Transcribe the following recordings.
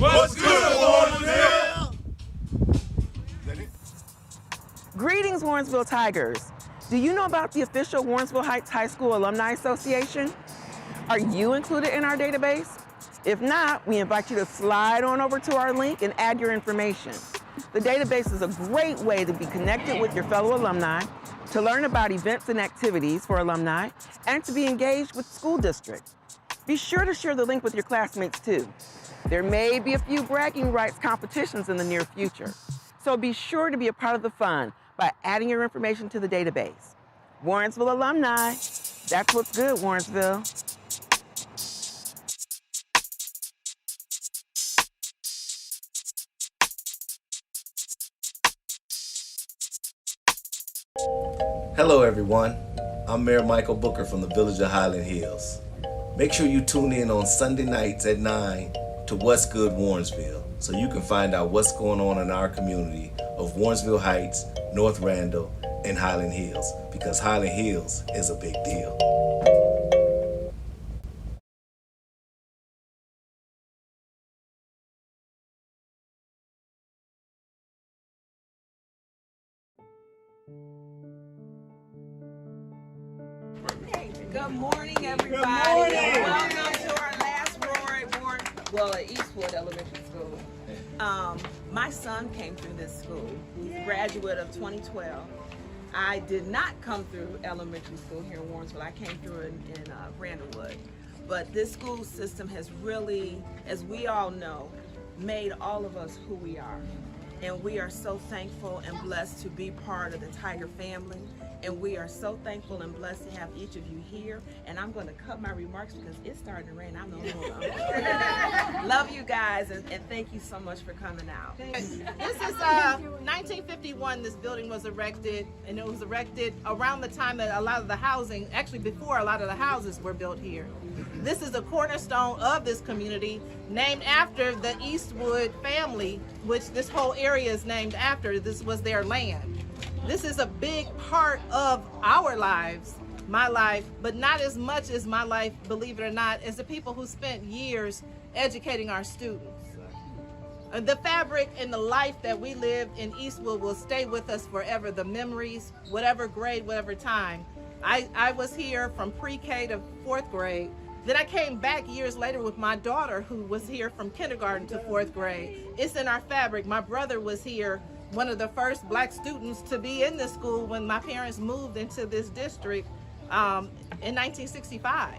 What's good, Warrensville? Greetings, Warrensville Tigers. Do you know about the official Warrensville Heights High School Alumni Association? Are you included in our database? If not, we invite you to slide on over to our link and add your information. The database is a great way to be connected with your fellow alumni, to learn about events and activities for alumni, and to be engaged with school districts. Be sure to share the link with your classmates too. There may be a few bragging rights competitions in the near future, so be sure to be a part of the fun by adding your information to the database. Warrensville alumni, that's what's good, Warrensville. Hello everyone, I'm Mayor Michael Booker from the Village of Highland Hills. Make sure you tune in on Sunday nights at 9 to What's Good Warrensville so you can find out what's going on in our community of Warrensville Heights, North Randall, and Highland Hills, because Highland Hills is a big deal. Good morning, everybody. Welcome to our last at Eastwood Elementary School. My son came through this school. He's a graduate of 2012. I did not come through elementary school here in Warrensville. I came through in Randallwood. But this school system has really, as we all know, made all of us who we are. And we are so thankful and blessed to be part of the Tiger family. And we are so thankful and blessed to have each of you here. And I'm going to cut my remarks because it's starting to rain. I'm the Love you guys, and thank you so much for coming out. This is 1951. This building was erected, and it was erected around the time that a lot of the housing, actually before a lot of the houses were built here. This is a cornerstone of this community, named after the Eastwood family, which this whole area is named after. This was their land. This is a big part of our lives, my life, but not as much as my life, believe it or not, as the people who spent years educating our students. The fabric and the life that we lived in Eastwood will stay with us forever. The memories, whatever grade, whatever time. I was here from pre-K to 4th grade. Then I came back years later with my daughter, who was here from kindergarten to 4th grade. It's in our fabric. My brother was here, one of the first black students to be in this school when my parents moved into this district in 1965.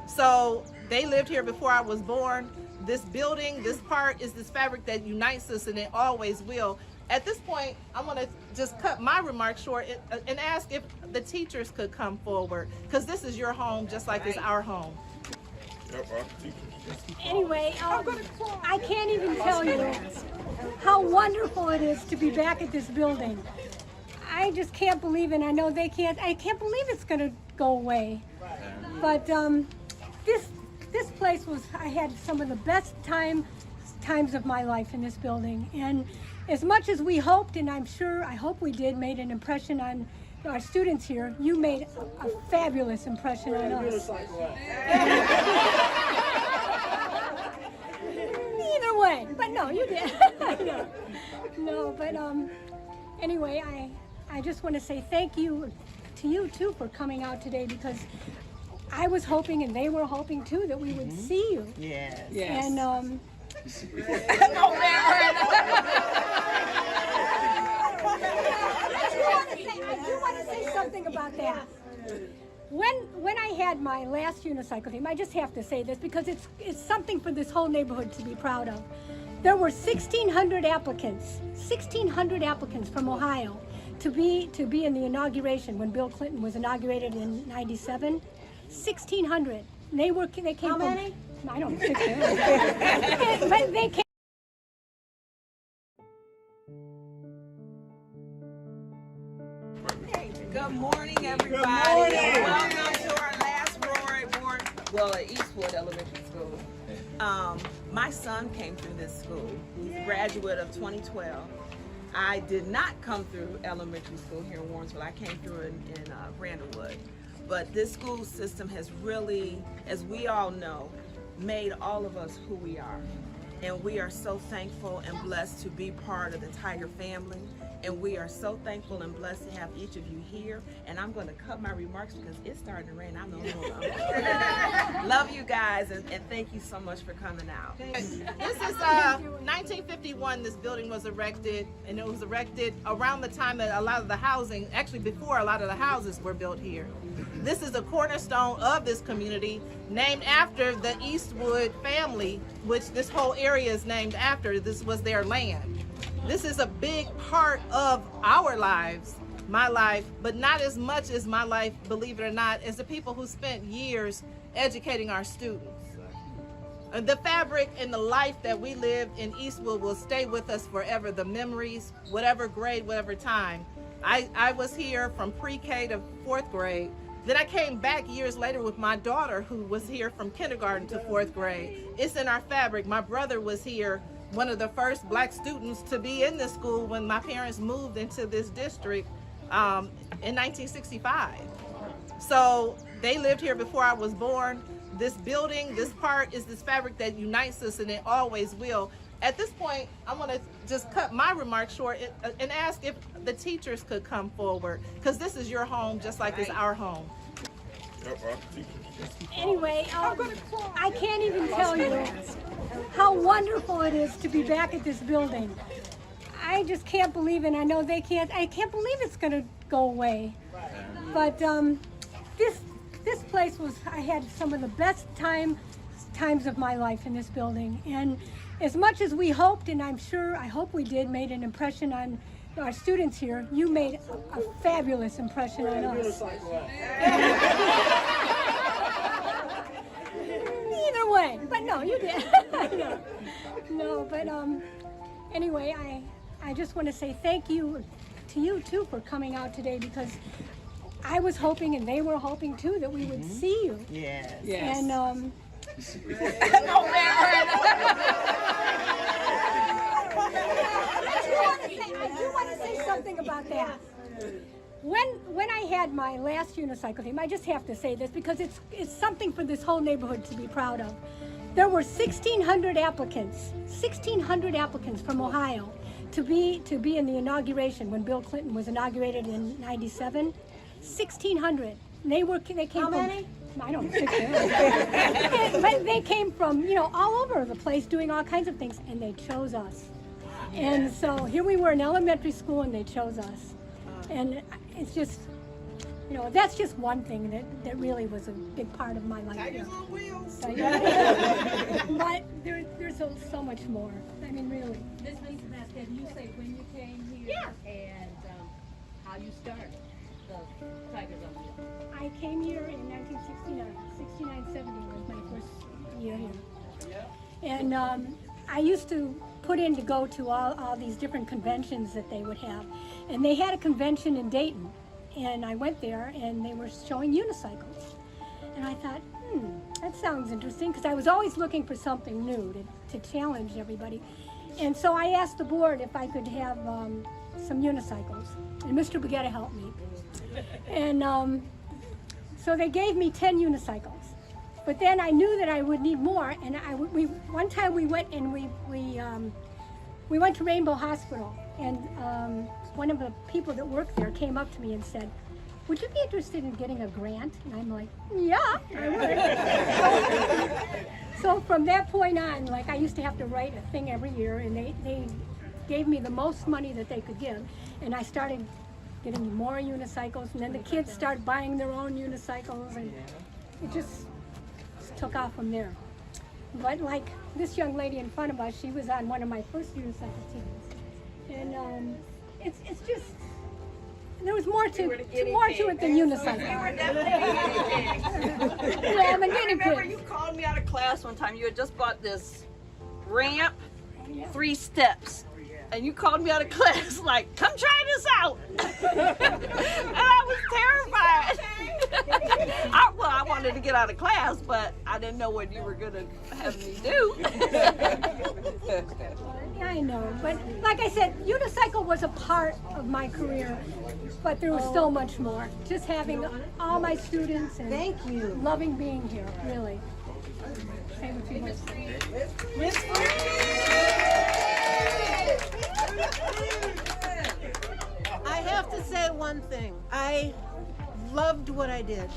So they lived here before I was born. This building, this part is this fabric that unites us, and it always will. At this point, I'm going to just cut my remarks short and ask if the teachers could come forward, because this is your home just like it's our home. Anyway, I can't even tell you how wonderful it is to be back at this building. I just can't believe, and I know they can't, I can't believe it's going to go away. But this place was, I had some of the best times of my life in this building. And as much as we hoped, and I hope we did, made an impression on our students here, you made a fabulous impression on us. Either way, but no, you did. No, but anyway, I just want to say thank you to you too for coming out today, because I was hoping, and they were hoping too, that we would see you. Yes. And I do want to say something about that. When I had my last unicycle team, I just have to say this because it's something for this whole neighborhood to be proud of. There were 1,600 applicants from Ohio to be in the inauguration when Bill Clinton was inaugurated in '97. 1,600. They came How from. many? I don't think so. But they came. Good morning, everybody. Welcome to our last at Eastwood Elementary School. My son came through this school. He's a graduate of 2012. I did not come through elementary school here in Warrensville. I came through in Randallwood. But this school system has really, as we all know, made all of us who we are. And we are so thankful and blessed to be part of the Tiger family. And we are so thankful and blessed to have each of you here. And I'm going to cut my remarks because it's starting to rain. I know. Love you guys, and thank you so much for coming out. This is 1951. This building was erected, and it was erected around the time that a lot of the housing, actually before a lot of the houses were built here. This is a cornerstone of this community, named after the Eastwood family, which this whole area is named after. This was their land. This is a big part of our lives, my life, but not as much as my life, believe it or not, as the people who spent years educating our students. And the fabric and the life that we lived in Eastwood will stay with us forever. The memories, whatever grade, whatever time. I was here from pre-K to 4th grade. Then I came back years later with my daughter, who was here from kindergarten to 4th grade. It's in our fabric. My brother was here, one of the first black students to be in this school when my parents moved into this district in 1965. So they lived here before I was born. This building, this part is this fabric that unites us, and it always will. At this point, I want to just cut my remarks short and ask if the teachers could come forward, because this is your home just like it's our home. Anyway, I can't even tell you how wonderful it is to be back at this building. I just can't believe it. I know they can't. I can't believe it's going to go away. But this place was, I had some of the best times of my life in this building. And as much as we hoped, and I hope we did, made an impression on our students here, you made a fabulous impression on us. Either way, but no, you did. No, but anyway, I just want to say thank you to you too for coming out today, because I was hoping, and they were hoping too, that we would see you. Yes. And I do want to say something about that. When I had my last unicycle team, I just have to say this because it's something for this whole neighborhood to be proud of. There were 1,600 applicants from Ohio to be in the inauguration when Bill Clinton was inaugurated in '97. 1,600. They came How many? I don't know. 600. But they came from all over the place doing all kinds of things, and they chose us. And so here we were in elementary school, and they chose us. And it's just, that's just one thing that really was a big part of my life. Tigers on wheels. But there's so much more. I mean, really. Ms. Mason, can you say when you came here? Yeah. And how you started the Tigers on Wheels? I came here in 1969. 69-70 was my first year here. And I used to put in to go to all these different conventions that they would have. And they had a convention in Dayton. And I went there, and they were showing unicycles. And I thought, that sounds interesting, because I was always looking for something new to challenge everybody. And so I asked the board if I could have some unicycles. And Mr. Bagetta helped me. And so they gave me 10 unicycles. But then I knew that I would need more, and one time we went and we went to Rainbow Hospital, and one of the people that worked there came up to me and said, "Would you be interested in getting a grant?" And I'm like, "Yeah, I would." So from that point on, I used to have to write a thing every year, and they gave me the most money that they could give, and I started getting more unicycles, and then the kids started buying their own unicycles, and it just took off from there. But like this young lady in front of us, she was on one of my first unicycle teams, and it's just, there was more to it than unicycle. Yeah, I'm a guinea pig. I remember you called me out of class one time. You had just bought this ramp, 3 steps. And you called me out of class like, "Come try this out." And I was terrified. I wanted to get out of class, but I didn't know what you were going to have me do. I know, but like I said, unicycle was a part of my career, but there was so much more. Just having all my students and loving being here, really. Say what you want to say. Miss I have to say one thing. I loved what I did.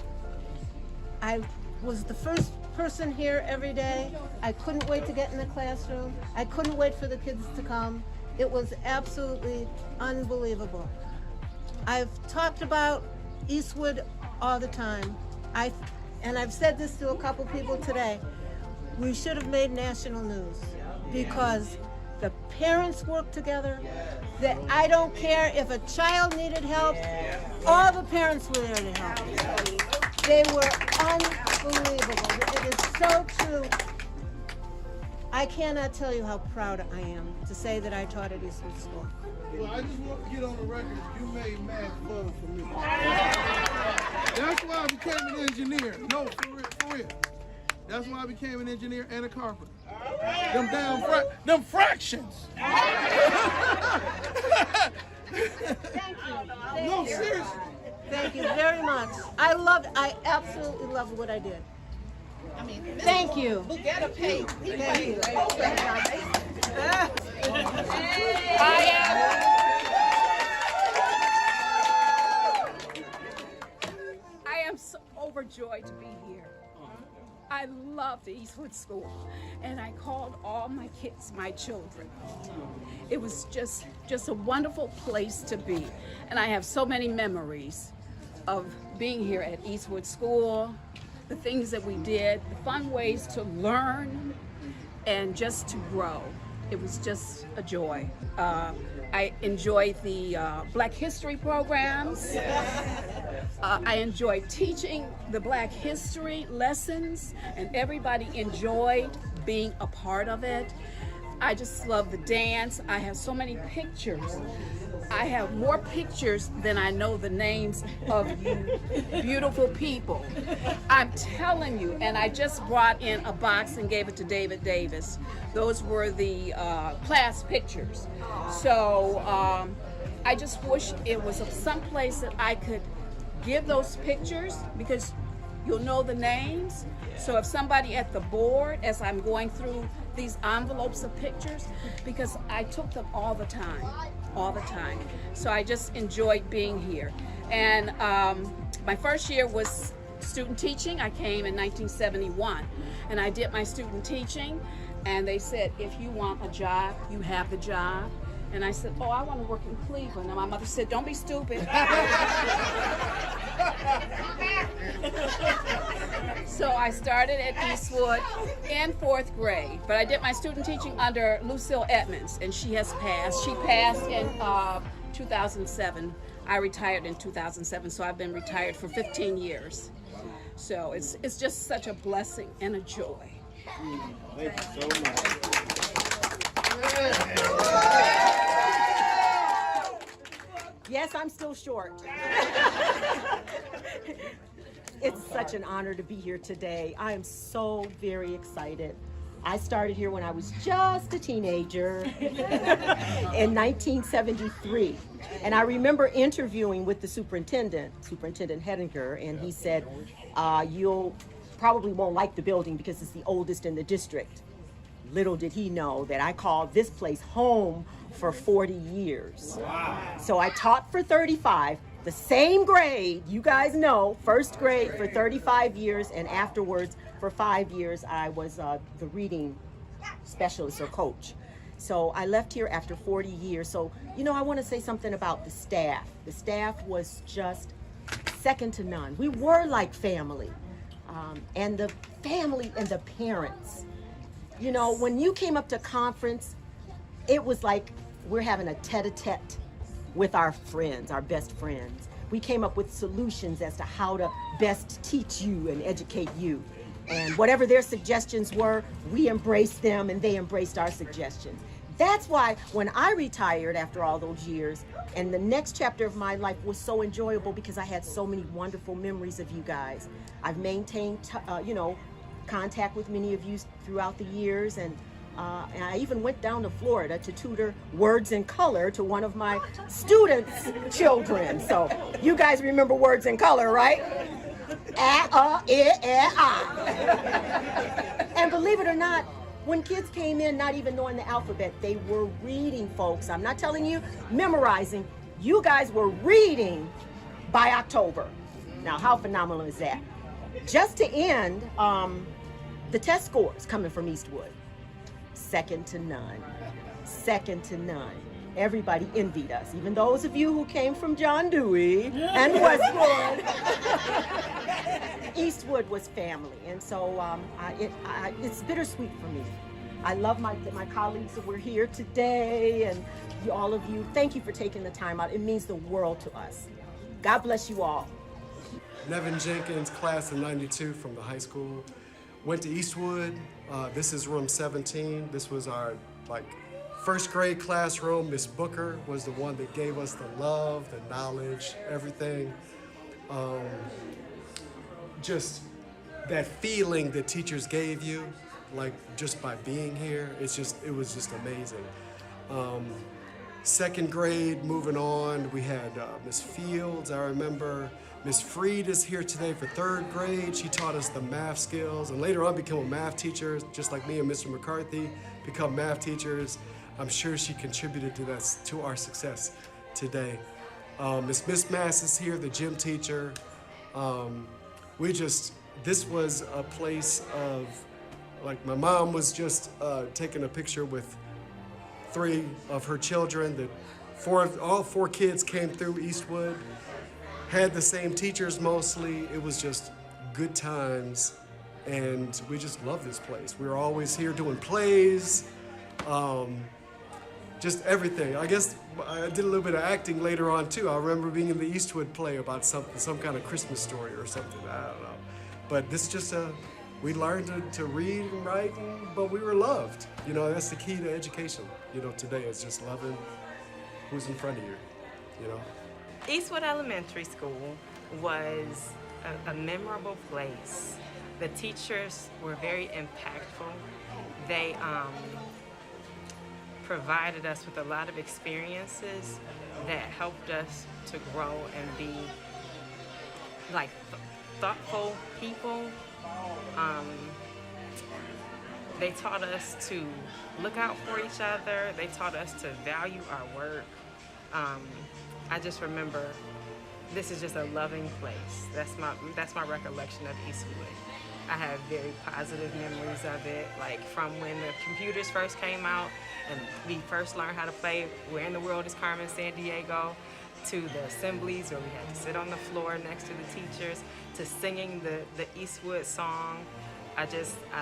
I was the first person here every day. I couldn't wait to get in the classroom. I couldn't wait for the kids to come. It was absolutely unbelievable. I've talked about Eastwood all the time. And I've said this to a couple people today. We should have made national news because the parents worked together. That I don't care if a child needed help, all the parents were there to help. They were unbelievable. It is so true. I cannot tell you how proud I am to say that I taught at Eastwood School. Well, I just want to get on the record. You made mad fun for me. That's why I became an engineer. No, for real. That's why I became an engineer and a carpenter. Them fractions. Thank you. No, seriously. Thank you very much. I absolutely loved what I did. Thank you. Get a pay. Thank you. I am so overjoyed to be here. I love the Eastwood School, and I called all my kids my children. It was just a wonderful place to be, and I have so many memories of being here at Eastwood School, the things that we did, the fun ways to learn, and just to grow. It was just a joy. I enjoyed the Black History programs. I enjoyed teaching the Black History lessons, and everybody enjoyed being a part of it. I just love the dance. I have so many pictures. I have more pictures than I know the names of you beautiful people. I'm telling you, and I just brought in a box and gave it to David Davis. Those were the class pictures. So I just wish it was someplace that I could give those pictures, because you'll know the names. So if somebody at the board, as I'm going through these envelopes of pictures, because I took them all the time. So I just enjoyed being here. And my first year was student teaching. I came in 1971, and I did my student teaching, and they said, if you want a job, you have the job. And I said, oh, I want to work in Cleveland. And my mother said, don't be stupid. So I started at Eastwood in 4th grade, but I did my student teaching under Lucille Edmonds, and she has passed. She passed in 2007. I retired in 2007, so I've been retired for 15 years. So it's just such a blessing and a joy. Thank you so much. Yes, I'm still short. It's such an honor to be here today. I am so very excited. I started here when I was just a teenager in 1973. And I remember interviewing with the Superintendent Hedinger, and he said, you'll probably won't like the building because it's the oldest in the district. Little did he know that I called this place home for 40 years. Wow. So I taught for 35, the same grade, you guys know, 1st grade for 35 years, and afterwards for 5 years I was the reading specialist or coach. So I left here after 40 years. So, you know, I want to say something about the staff. The staff was just second to none. We were like family. And the family and the parents. You know, when you came up to conference, it was like we're having a tete-a-tete with our friends, our best friends. We came up with solutions as to how to best teach you and educate you. And whatever their suggestions were, we embraced them and they embraced our suggestions. That's why when I retired after all those years, and the next chapter of my life was so enjoyable because I had so many wonderful memories of you guys. I've maintained, contact with many of you throughout the years, and I even went down to Florida to tutor words in color to one of my students' children. So you guys remember words in color, right? And believe it or not, when kids came in not even knowing the alphabet, they were reading, folks. I'm not telling you memorizing. You guys were reading by October. Now, how phenomenal is that? Just to end, the test scores coming from Eastwood, second to none. Second to none. Everybody envied us, even those of you who came from John Dewey and Westwood. Eastwood was family, and so it's bittersweet for me. I love my colleagues that were here today, and all of you. Thank you for taking the time out. It means the world to us. God bless you all. Nevin Jenkins, class of '92 from the high school. Went to Eastwood. This is room 17. This was our first grade classroom. Miss Booker was the one that gave us the love, the knowledge, everything. Just that feeling that teachers gave you, just by being here, it was just amazing. Second grade, moving on, we had Miss Fields, I remember. Miss Freed is here today for third grade. She taught us the math skills, and later on became a math teacher, just like me and Mr. McCarthy become math teachers. I'm sure she contributed to our success today. Miss Mass is here, the gym teacher. This was a place of, my mom was just taking a picture with 3 of her children. All 4 kids came through Eastwood, had the same teachers mostly. It was just good times, and we just love this place. We were always here doing plays, just everything. I guess I did a little bit of acting later on too. I remember being in the Eastwood play about some kind of Christmas story or something, I don't know. But this just, we learned to read and write, but we were loved. That's the key to education, today, is just loving who's in front of you, Eastwood Elementary School was a memorable place. The teachers were very impactful. They provided us with a lot of experiences that helped us to grow and be thoughtful people. They taught us to look out for each other. They taught us to value our work. I just remember this is just a loving place. That's my recollection of Eastwood. I have very positive memories of it, from when the computers first came out and we first learned how to play Where in the World is Carmen Sandiego, to the assemblies where we had to sit on the floor next to the teachers, to singing the Eastwood song. I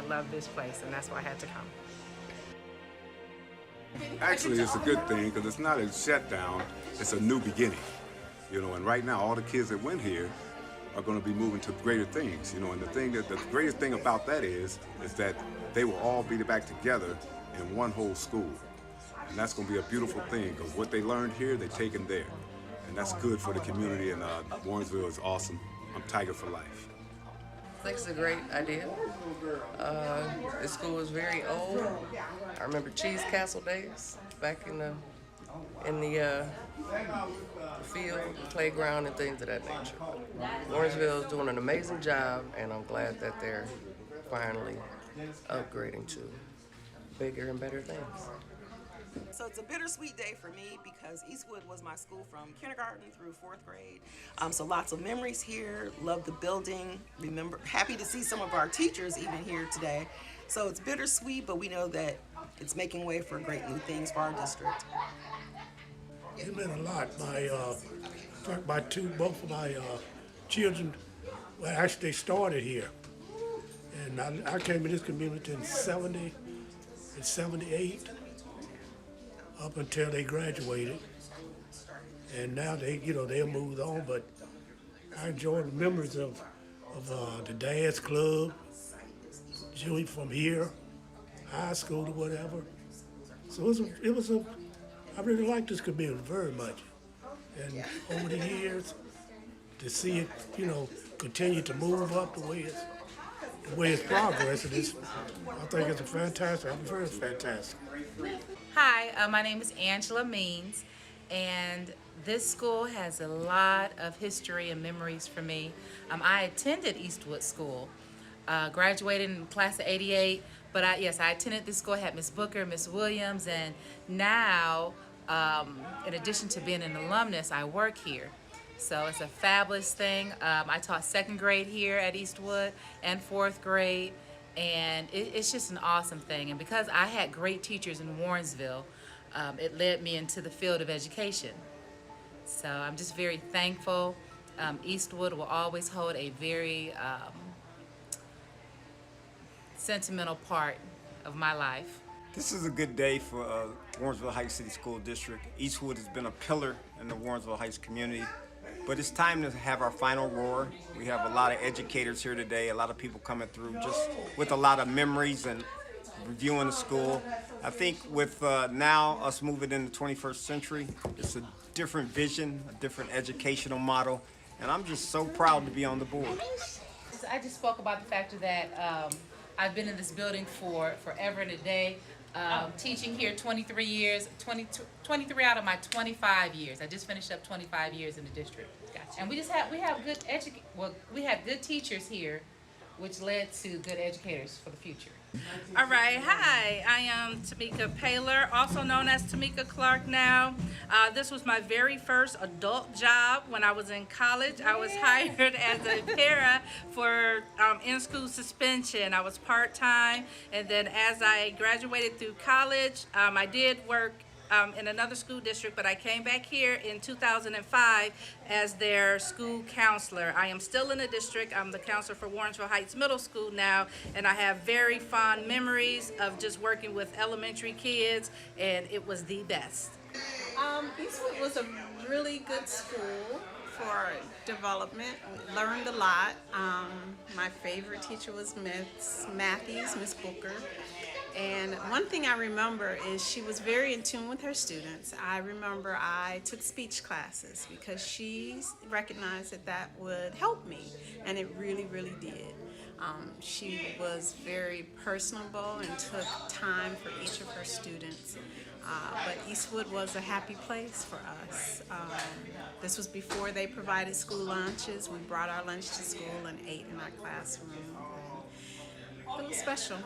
love this place, and that's why I had to come. Actually, it's a good thing because it's not a shutdown, it's a new beginning. And right now, all the kids that went here are going to be moving to greater things, and the greatest thing about that is that they will all be back together in one whole school. And that's going to be a beautiful thing because what they learned here, they taken there. And that's good for the community, and Warrensville is awesome. I'm Tiger for life. I think it's a great idea. This school is very old. I remember Cheese Castle days back in the field, playground, and things of that nature. Warrensville is doing an amazing job, and I'm glad that they're finally upgrading to bigger and better things. So it's a bittersweet day for me because Eastwood was my school from kindergarten through 4th grade. So lots of memories here, love the building, happy to see some of our teachers even here today. So it's bittersweet, but we know that it's making way for great new things for our district. It's been a lot. Both of my children, well, actually they started here. And I came to this community in 78. Up until they graduated, and now they moved on. But I enjoy the memories of the dance club, Julie from here, high school or whatever. So I really like this community very much. And over the years, to see it, continue to move up the way it's progressing, I think it's very fantastic. Hi, my name is Angela Means, and This school has a lot of history and memories for me. I attended Eastwood School, graduated in class of '88, but I attended this school. I had Miss Booker, Miss Williams, and now, in addition to being an alumnus, I work here. So it's a fabulous thing. I taught 2nd grade here at Eastwood and 4th grade, and it's just an awesome thing. And because I had great teachers in Warrensville, it led me into the field of education. So I'm just very thankful. Eastwood will always hold a very sentimental part of my life. This is a good day for Warrensville Heights City School District. Eastwood has been a pillar in the Warrensville Heights community, but it's time to have our final roar. We have a lot of educators here today, a lot of people coming through just with a lot of memories and reviewing the school. I think with now us moving in the 21st century, it's a different vision, a different educational model, and I'm just so proud to be on the board. I just spoke about the fact that I've been in this building for forever and a day, teaching here 23 years, 23 out of my 25 years. I just finished up 25 years in the district. Gotcha. And we had good teachers here, which led to good educators for the future. All right, hi, I am Tamika Paylor, also known as Tamika Clark now. This was my very first adult job when I was in college. I was hired as a para for in-school suspension. I was part-time, and then as I graduated through college, I did work in another school district, but I came back here in 2005 as their school counselor. I am still in the district. I'm the counselor for Warrensville Heights Middle School now, and I have very fond memories of just working with elementary kids, and it was the best. Eastwood was a really good school for development. We learned a lot. My favorite teacher was Miss Matthews, Miss Booker. And one thing I remember is she was very in tune with her students. I remember I took speech classes because she recognized that would help me, and it really, really did. She was very personable and took time for each of her students. But Eastwood was a happy place for us. This was before they provided school lunches. We brought our lunch to school and ate in our classroom. It was special.